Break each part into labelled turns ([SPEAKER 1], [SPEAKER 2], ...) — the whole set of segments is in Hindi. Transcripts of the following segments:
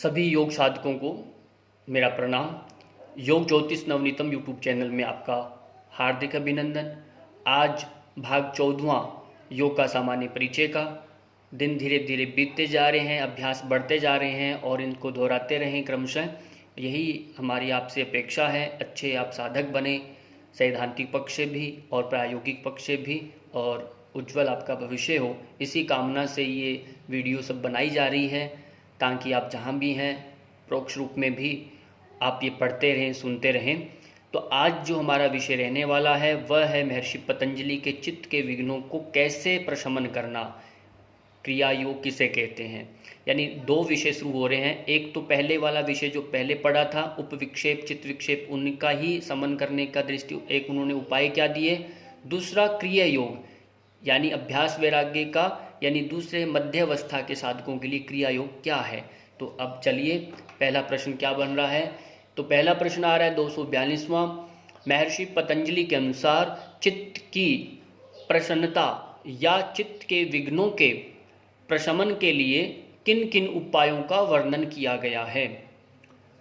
[SPEAKER 1] सभी योग साधकों को मेरा प्रणाम। योग ज्योतिष नवनीतम यूट्यूब चैनल में आपका हार्दिक अभिनंदन। आज भाग 14वां योग का सामान्य परिचय का। दिन धीरे धीरे बीतते जा रहे हैं, अभ्यास बढ़ते जा रहे हैं और इनको दोहराते रहें क्रमशः। यही हमारी आपसे अपेक्षा है। अच्छे आप साधक बने, सैद्धांतिक पक्ष से भी और प्रायोगिक पक्ष से भी, और उज्जवल आपका भविष्य हो, इसी कामना से ये वीडियो सब बनाई जा रही है, ताकि आप जहाँ भी हैं परोक्ष रूप में भी आप ये पढ़ते रहें, सुनते रहें। तो आज जो हमारा विषय रहने वाला है वह है महर्षि पतंजलि के चित्त के विघ्नों को कैसे प्रशमन करना, क्रिया योग किसे कहते हैं। यानी दो विषय शुरू हो रहे हैं। एक तो पहले वाला विषय जो पहले पढ़ा था, उपविक्षेप चित्त विक्षेप, उनका ही समन करने का दृष्टि एक उन्होंने उपाय क्या दिए। दूसरा क्रिया योग यानी अभ्यास वैराग्य का, यानी दूसरे मध्य अवस्था के साधकों के लिए क्रिया योग क्या है। तो अब चलिए पहला प्रश्न क्या बन रहा है। तो पहला प्रश्न आ रहा है 242वां। महर्षि पतंजलि के अनुसार चित्त की प्रसन्नता या चित्त के विघ्नों के प्रशमन के लिए किन किन उपायों का वर्णन किया गया है।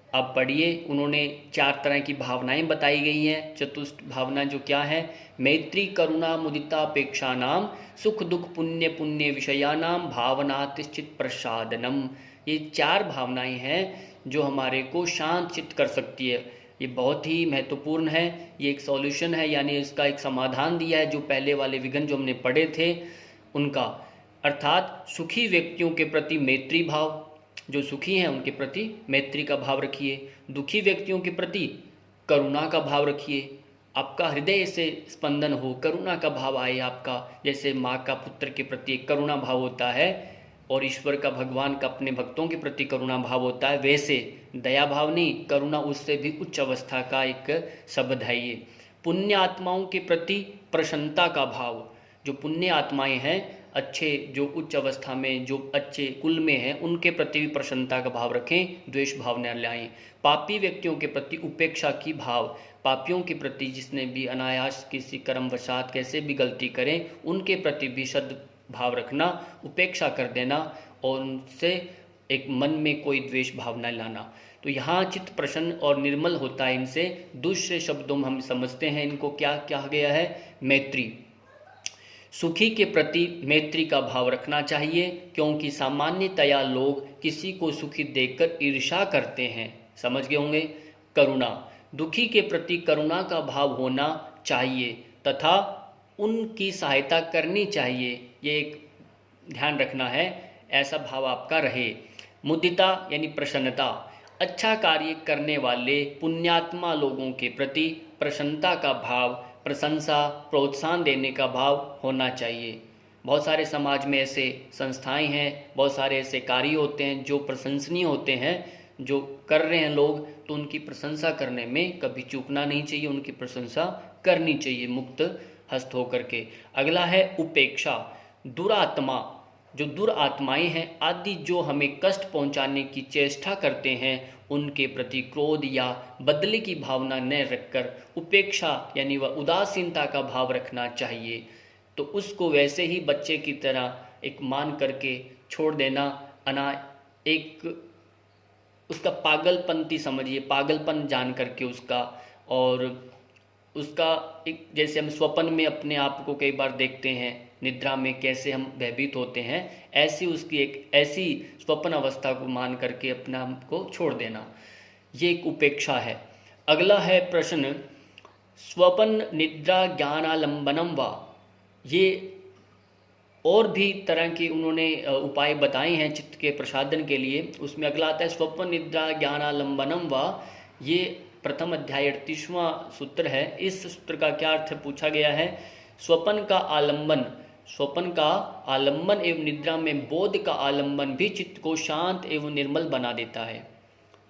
[SPEAKER 1] अब पढ़िए, उन्होंने 4 तरह की भावनाएं बताई गई हैं। चतुष्ट भावना जो क्या है, मैत्री करुणा मुदिता अपेक्षा नाम सुख दुख पुण्य पुण्य विषयानाम भावनातिश्चित प्रसादनम। ये 4 भावनाएं हैं जो हमारे को शांत चित्त कर सकती है। ये बहुत ही महत्वपूर्ण है। ये एक सॉल्यूशन है, यानी इसका एक समाधान दिया है जो पहले वाले विघ्न जो हमने पढ़े थे उनका। अर्थात सुखी व्यक्तियों के प्रति मैत्री भाव, जो सुखी हैं उनके प्रति मैत्री का भाव रखिए। दुखी व्यक्तियों के प्रति करुणा का भाव रखिए। आपका हृदय से स्पंदन हो, करुणा का भाव आए आपका। जैसे माँ का पुत्र के प्रति एक करुणा भाव होता है और ईश्वर का, भगवान का अपने भक्तों के प्रति करुणा भाव होता है, वैसे दया भाव नहीं, करुणा उससे भी उच्च अवस्था का एक शब्द है ये। पुण्य आत्माओं के प्रति प्रसन्नता का भाव, जो पुण्य आत्माएं हैं, अच्छे जो उच्च अवस्था में, जो अच्छे कुल में हैं, उनके प्रति भी प्रसन्नता का भाव रखें, द्वेष भाव न लाएं। पापी व्यक्तियों के प्रति उपेक्षा की भाव, पापियों के प्रति जिसने भी अनायास किसी कर्मवशात कैसे भी गलती करें, उनके प्रति भी सद भाव रखना, उपेक्षा कर देना और उनसे एक मन में कोई द्वेष भाव न लाना। तो यहाँ चित्त प्रसन्न और निर्मल होता है इनसे। दूसरे शब्दों में हम समझते हैं इनको क्या कहा गया है, मैत्री। सुखी के प्रति मैत्री का भाव रखना चाहिए, क्योंकि सामान्यतया लोग किसी को सुखी देखकर ईर्ष्या करते हैं, समझ गए होंगे। करुणा, दुखी के प्रति करुणा का भाव होना चाहिए तथा उनकी सहायता करनी चाहिए, ये एक ध्यान रखना है, ऐसा भाव आपका रहे। मुदिता यानी प्रसन्नता, अच्छा कार्य करने वाले पुण्यात्मा लोगों के प्रति प्रसन्नता का भाव, प्रशंसा प्रोत्साहन देने का भाव होना चाहिए। बहुत सारे समाज में ऐसे संस्थाएं हैं, बहुत सारे ऐसे कार्य होते हैं जो प्रशंसनीय होते हैं, जो कर रहे हैं लोग, तो उनकी प्रशंसा करने में कभी चूकना नहीं चाहिए, उनकी प्रशंसा करनी चाहिए मुक्त हस्त होकर के। अगला है उपेक्षा। दुरात्मा, जो दुरात्माएं हैं आदि जो हमें कष्ट पहुंचाने की चेष्टा करते हैं, उनके प्रति क्रोध या बदले की भावना न रखकर उपेक्षा यानी वह उदासीनता का भाव रखना चाहिए। तो उसको वैसे ही बच्चे की तरह एक मान करके छोड़ देना, एक उसका पागलपंती समझिए, पागलपन जान करके उसका, और उसका एक, जैसे हम स्वप्न में अपने आप को कई बार देखते हैं, निद्रा में कैसे हम भयभीत होते हैं, ऐसी उसकी एक ऐसी स्वप्न अवस्था को मान करके अपना को छोड़ देना, ये एक उपेक्षा है। अगला है प्रश्न, स्वप्न निद्रा ज्ञानालंबनम वा। ये और भी तरह के उन्होंने उपाय बताए हैं चित्त के प्रसादन के लिए। उसमें अगला आता है स्वप्न निद्रा ज्ञानालंबनम वा। ये प्रथम अध्याय 38वां सूत्र है। इस सूत्र का क्या अर्थ पूछा गया है। स्वप्न का आलंबन, स्वप्न का आलंबन एवं निद्रा में बोध का आलंबन भी चित्त को शांत एवं निर्मल बना देता है।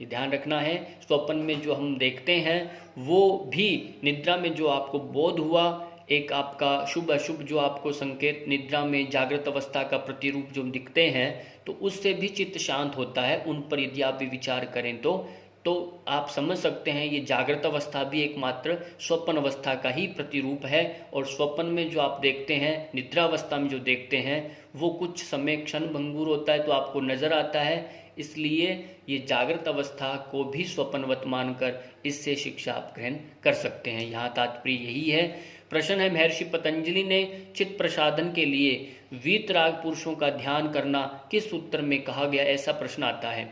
[SPEAKER 1] ये ध्यान रखना है, स्वप्न में जो हम देखते हैं वो भी निद्रा में जो आपको बोध हुआ, एक आपका शुभ अशुभ जो आपको संकेत निद्रा में जागृत अवस्था का प्रतिरूप जो दिखते हैं, तो उससे भी चित्त शांत होता है। उन पर यदि आप विचार करें तो तो आप समझ सकते हैं ये जागृत अवस्था भी एकमात्र स्वप्न अवस्था का ही प्रतिरूप है। और स्वप्न में जो आप देखते हैं, निद्रा अवस्था में जो देखते हैं, वो कुछ समय क्षण भंगुर होता है तो आपको नजर आता है। इसलिए ये जागृत अवस्था को भी स्वप्नवत मानकर इससे शिक्षा आप ग्रहण कर सकते हैं। यहाँ तात्पर्य यही है। प्रश्न है, महर्षि पतंजलि ने चित्त प्रसादन के लिए वीतराग पुरुषों का ध्यान करना किस सूत्र में कहा गया? ऐसा प्रश्न आता है।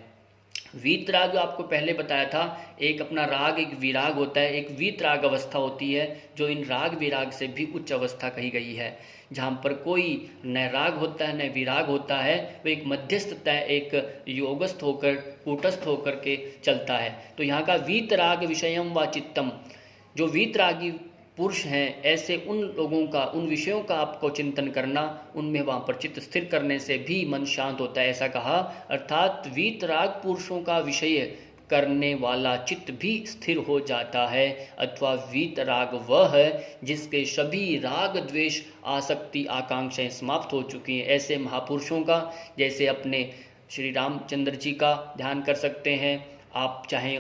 [SPEAKER 1] वीतराग जो आपको पहले बताया था, एक अपना राग एक विराग होता है, एक वीतराग अवस्था होती है जो इन राग विराग से भी उच्च अवस्था कही गई है, जहाँ पर कोई न राग होता है न विराग होता है, वो एक मध्यस्थता है, एक योगस्थ होकर कूटस्थ होकर के चलता है। तो यहाँ का वीतराग विषयम व चित्तम, जो वीतरागी पुरुष हैं, ऐसे उन लोगों का, उन विषयों का आपको चिंतन करना, उनमें वहाँ पर चित्त स्थिर करने से भी मन शांत होता है, ऐसा कहा। अर्थात वीतराग पुरुषों का विषय करने वाला चित्त भी स्थिर हो जाता है। अथवा वीतराग वह है जिसके सभी राग द्वेष आसक्ति आकांक्षाएं समाप्त हो चुकी हैं। ऐसे महापुरुषों का, जैसे अपने श्री रामचंद्र जी का ध्यान कर सकते हैं आप, चाहे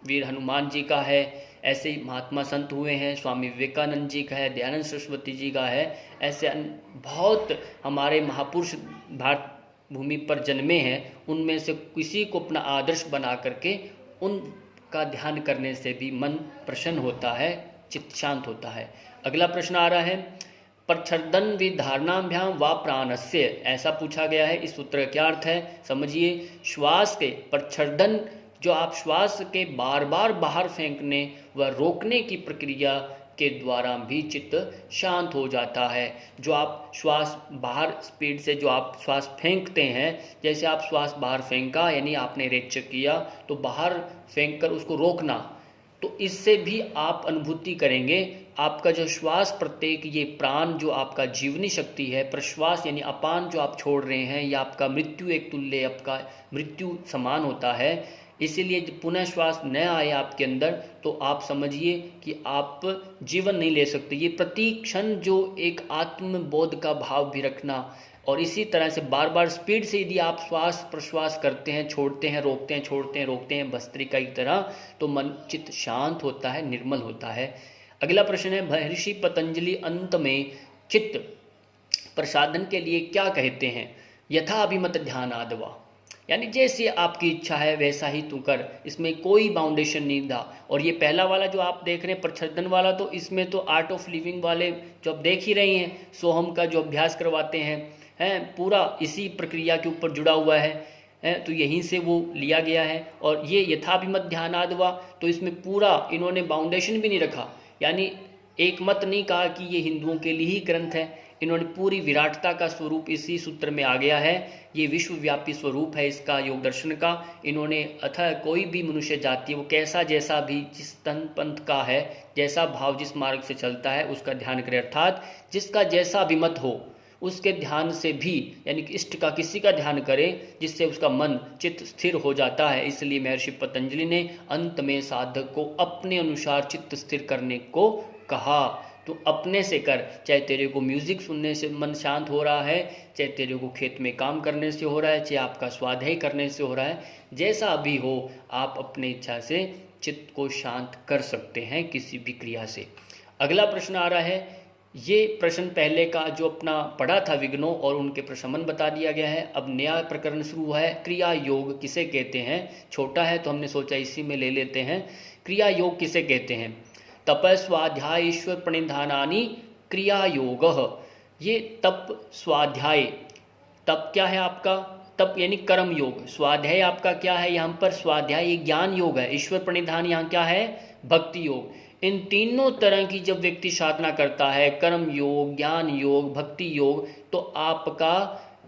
[SPEAKER 1] वीर हनुमान जी का है, ऐसे ही महात्मा संत हुए हैं, स्वामी विवेकानंद जी का है, दयानंद सरस्वती जी का है, ऐसे बहुत हमारे महापुरुष भारत भूमि पर जन्मे हैं। उनमें से किसी को अपना आदर्श बना करके उनका ध्यान करने से भी मन प्रसन्न होता है, चित्त शांत होता है। अगला प्रश्न आ रहा है, प्रच्छदन विधारणाभ्याम व प्राणस्य, ऐसा पूछा गया है। इस सूत्र का क्या अर्थ है समझिए। श्वास के प्रच्छदन, जो आप श्वास के बार बार बाहर फेंकने व रोकने की प्रक्रिया के द्वारा भी चित्त शांत हो जाता है। जो आप श्वास बाहर स्पीड से जो आप श्वास फेंकते हैं, जैसे आप श्वास बाहर फेंका यानी आपने रेचक किया, तो बाहर फेंक कर उसको रोकना, तो इससे भी आप अनुभूति करेंगे आपका जो श्वास प्रत्येक, ये प्राण जो आपका जीवनी शक्ति है, प्रश्वास यानी अपान जो आप छोड़ रहे हैं, या आपका मृत्यु एक तुल्य, आपका मृत्यु समान होता है। इसीलिए पुनः श्वास न आए आपके अंदर तो आप समझिए कि आप जीवन नहीं ले सकते। ये प्रति क्षण जो एक आत्मबोध का भाव भी रखना, और इसी तरह से बार बार स्पीड से यदि आप श्वास प्रश्वास करते हैं, छोड़ते हैं, रोकते हैं, छोड़ते हैं, रोकते हैं, भस्त्रिका की तरह, तो मन चित्त शांत होता है, निर्मल होता है। अगला प्रश्न है, महर्षि पतंजलि अंत में चित्त प्रसादन के लिए क्या कहते हैं? यथा अभिमत ध्यानादवा, यानी जैसे आपकी इच्छा है वैसा ही तू कर, इसमें कोई बाउंडेशन नहीं था। और ये पहला वाला जो आप देख रहे हैं प्रच्छदन वाला, तो इसमें तो आर्ट ऑफ लिविंग वाले जो आप देख ही रही हैं, सोहम का जो अभ्यास करवाते हैं पूरा इसी प्रक्रिया के ऊपर जुड़ा हुआ है, तो यहीं से वो लिया गया है। और ये यथाभिमत ध्यानादवा, तो इसमें पूरा इन्होंने बाउंडेशन भी नहीं रखा, यानी एक मत नहीं कहा कि ये हिंदुओं के लिए ही ग्रंथ है। इन्होंने पूरी विराटता का स्वरूप इसी सूत्र में आ गया है। ये विश्वव्यापी स्वरूप है इसका, योग दर्शन का। इन्होंने अतः कोई भी मनुष्य जाति, वो कैसा जैसा भी जिस तन पंथ का है, जैसा भाव जिस मार्ग से चलता है, उसका ध्यान करे। अर्थात जिसका जैसा अभिमत हो उसके ध्यान से भी, यानी कि इष्ट का किसी का ध्यान करे, जिससे उसका मन चित्त स्थिर हो जाता है। इसलिए महर्षि पतंजलि ने अंत में साधक को अपने अनुसार चित्त स्थिर करने को कहा। तो अपने से कर, चाहे तेरे को म्यूजिक सुनने से मन शांत हो रहा है, चाहे तेरे को खेत में काम करने से हो रहा है, चाहे आपका स्वाध्याय करने से हो रहा है, जैसा भी हो आप अपने इच्छा से चित्त को शांत कर सकते हैं किसी भी क्रिया से। अगला प्रश्न आ रहा है, ये प्रश्न पहले का जो अपना पढ़ा था विघ्नों और उनके प्रशमन बता दिया गया है। अब नया प्रकरण शुरू हुआ है, क्रिया योग किसे कहते हैं। छोटा है तो हमने सोचा इसी में ले लेते हैं। क्रिया योग किसे कहते हैं? तप स्वाध्याय ईश्वर प्रणिधानानि क्रिया योग। ये तप स्वाध्याय, तप क्या है आपका? तप यानी कर्म योग। स्वाध्याय आपका क्या है? यहाँ पर स्वाध्याय ये ज्ञान योग है। ईश्वर प्रणिधान यहाँ क्या है? भक्ति योग। इन तीनों तरह की जब व्यक्ति साधना करता है, कर्म योग, ज्ञान योग, भक्ति योग, तो आपका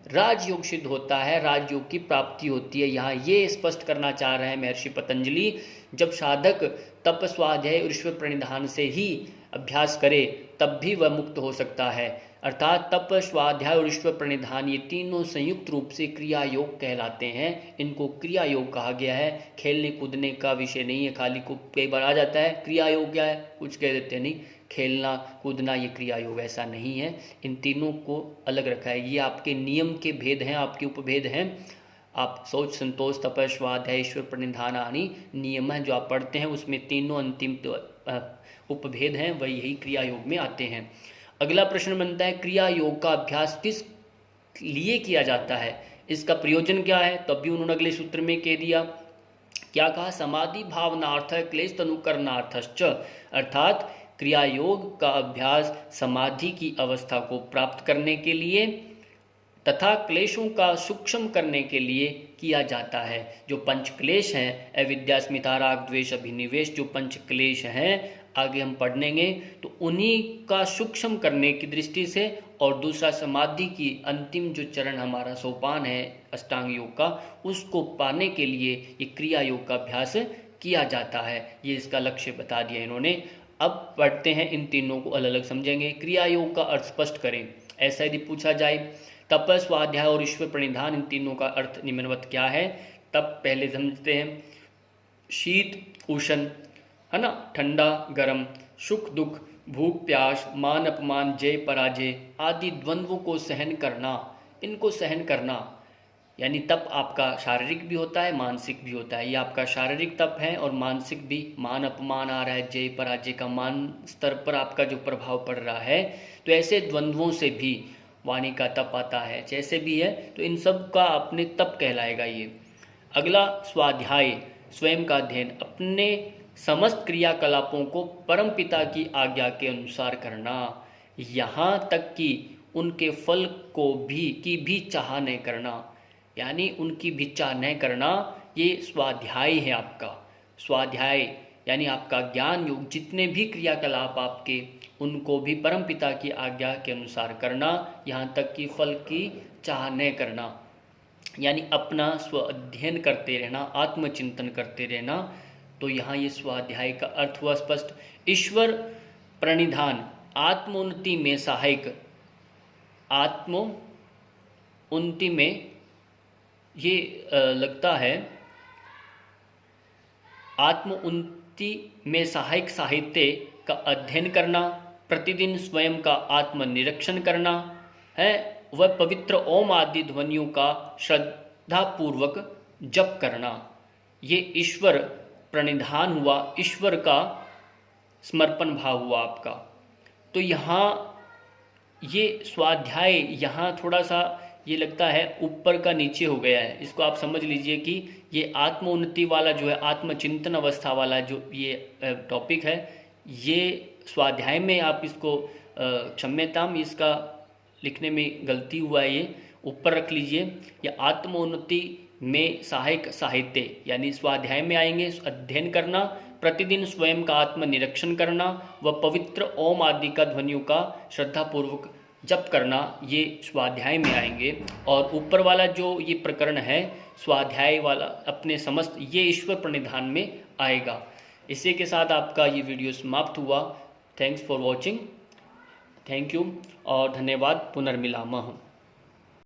[SPEAKER 1] राजयोग सिद्ध होता है, राजयोग की प्राप्ति होती है। यहाँ ये स्पष्ट करना चाह रहे हैं महर्षि पतंजलि, जब साधक तप स्वाध्याय और ईश्वर प्रणिधान से ही अभ्यास करे तब भी वह मुक्त हो सकता है। अर्थात तप स्वाध्याय और ईश्वर प्रणिधान ये तीनों संयुक्त रूप से क्रिया योग कहलाते हैं। इनको क्रिया योग कहा गया है। खेलने कूदने का विषय नहीं है, खाली को कई बार आ जाता है क्रिया योग क्या है, कुछ कह देते हैं नहीं, खेलना कूदना ये क्रिया योग, ऐसा नहीं है। इन तीनों को अलग रखा है। ये आपके नियम के भेद हैं, आपके उपभेद हैं। आप शौच, संतोष, तप, स्वाध्याय, ईश्वर प्रणिधान आदि नियम हैं जो आप पढ़ते हैं, उसमें तीनों अंतिम उपभेद हैं वही यही क्रिया योग में आते हैं। अगला प्रश्न बनता है क्रिया योग का अभ्यास किस लिए किया जाता है, इसका प्रयोजन क्या है। तब भी उन्होंने अगले सूत्र में कह दिया, क्या कहा, समाधि भावनार्थ क्लेश तनुकरणार्थश्च, अर्थात क्रिया योग का अभ्यास समाधि की अवस्था को प्राप्त करने के लिए तथा क्लेशों का सूक्ष्म करने के लिए किया जाता है। जो पंच क्लेश हैं, अविद्या, स्मिता, राग, द्वेष, अभिनिवेश, जो पंच क्लेश हैं आगे हम पढ़ेंगे, तो उन्हीं का सूक्ष्म करने की दृष्टि से, और दूसरा समाधि की अंतिम जो चरण हमारा सोपान है अष्टांग योग का, उसको पाने के लिए ये क्रिया योग का अभ्यास किया जाता है। ये इसका लक्ष्य बता दिया इन्होंने। अब पढ़ते हैं, इन तीनों को अलग अलग समझेंगे। क्रिया योग का अर्थ स्पष्ट करें। ऐसा यदि पूछा जाए तप, स्वाध्याय और ईश्वर प्रणिधान, इन तीनों का अर्थ निम्नवत क्या है। तब पहले समझते हैं, शीत उष्ण, है ना, ठंडा गरम, सुख दुख, भूख प्यास, मान अपमान, जय पराजय आदि द्वंद्वों को सहन करना, इनको सहन करना। यानी तप आपका शारीरिक भी होता है, मानसिक भी होता है। ये आपका शारीरिक तप है और मानसिक भी, मान अपमान आ रहा है, जय पराजय का मान स्तर पर आपका जो प्रभाव पड़ रहा है, तो ऐसे द्वंद्वों से भी वाणी का तप आता है। जैसे भी है तो इन सब का अपने तप कहलाएगा ये। अगला स्वाध्याय, स्वयं का अध्ययन, अपने समस्त क्रियाकलापों को परम पिता की आज्ञा के अनुसार करना, यहाँ तक कि उनके फल को भी चाह नहीं करना, यानी उनकी भी चाह नहीं करना, ये स्वाध्याय है आपका। स्वाध्याय यानी आपका ज्ञान योग, जितने भी क्रियाकलाप आपके, उनको भी परम पिता की आज्ञा के अनुसार करना, यहाँ तक कि फल की चाह नहीं करना, यानी अपना स्व अध्ययन करते रहना, आत्मचिंतन करते रहना। तो यहाँ ये स्वाध्याय का अर्थ हुआ स्पष्ट। ईश्वर प्रणिधान, आत्मोन्नति में सहायक, आत्मोन्नति में ये लगता है आत्मोन्नति में सहायक साहित्य का अध्ययन करना, प्रतिदिन स्वयं का आत्मनिरीक्षण करना है, वह पवित्र ओम आदि ध्वनियों का श्रद्धापूर्वक जप करना। ये ईश्वर प्रणिधान हुआ, ईश्वर का समर्पण भाव हुआ आपका। तो यहाँ ये स्वाध्याय यहाँ थोड़ा सा ये लगता है ऊपर का नीचे हो गया है। इसको आप समझ लीजिए कि ये आत्मोन्नति वाला जो है, आत्मचिंतन अवस्था वाला जो ये टॉपिक है, ये स्वाध्याय में आप इसको क्षम्यताम, इसका लिखने में गलती हुआ है, ये ऊपर रख लीजिए। ये आत्मोन्नति में सहायक साहित्य, यानी स्वाध्याय में आएंगे अध्ययन करना, प्रतिदिन स्वयं का आत्मनिरीक्षण करना, व पवित्र ओम आदि का ध्वनियों का श्रद्धापूर्वक जप करना, ये स्वाध्याय में आएंगे। और ऊपर वाला जो ये प्रकरण है स्वाध्याय वाला अपने समस्त, ये ईश्वर प्रणिधान में आएगा। इसी के साथ आपका ये वीडियो समाप्त हुआ। Thanks for watching, thank you और धन्यवाद। पुनर्मिलामः।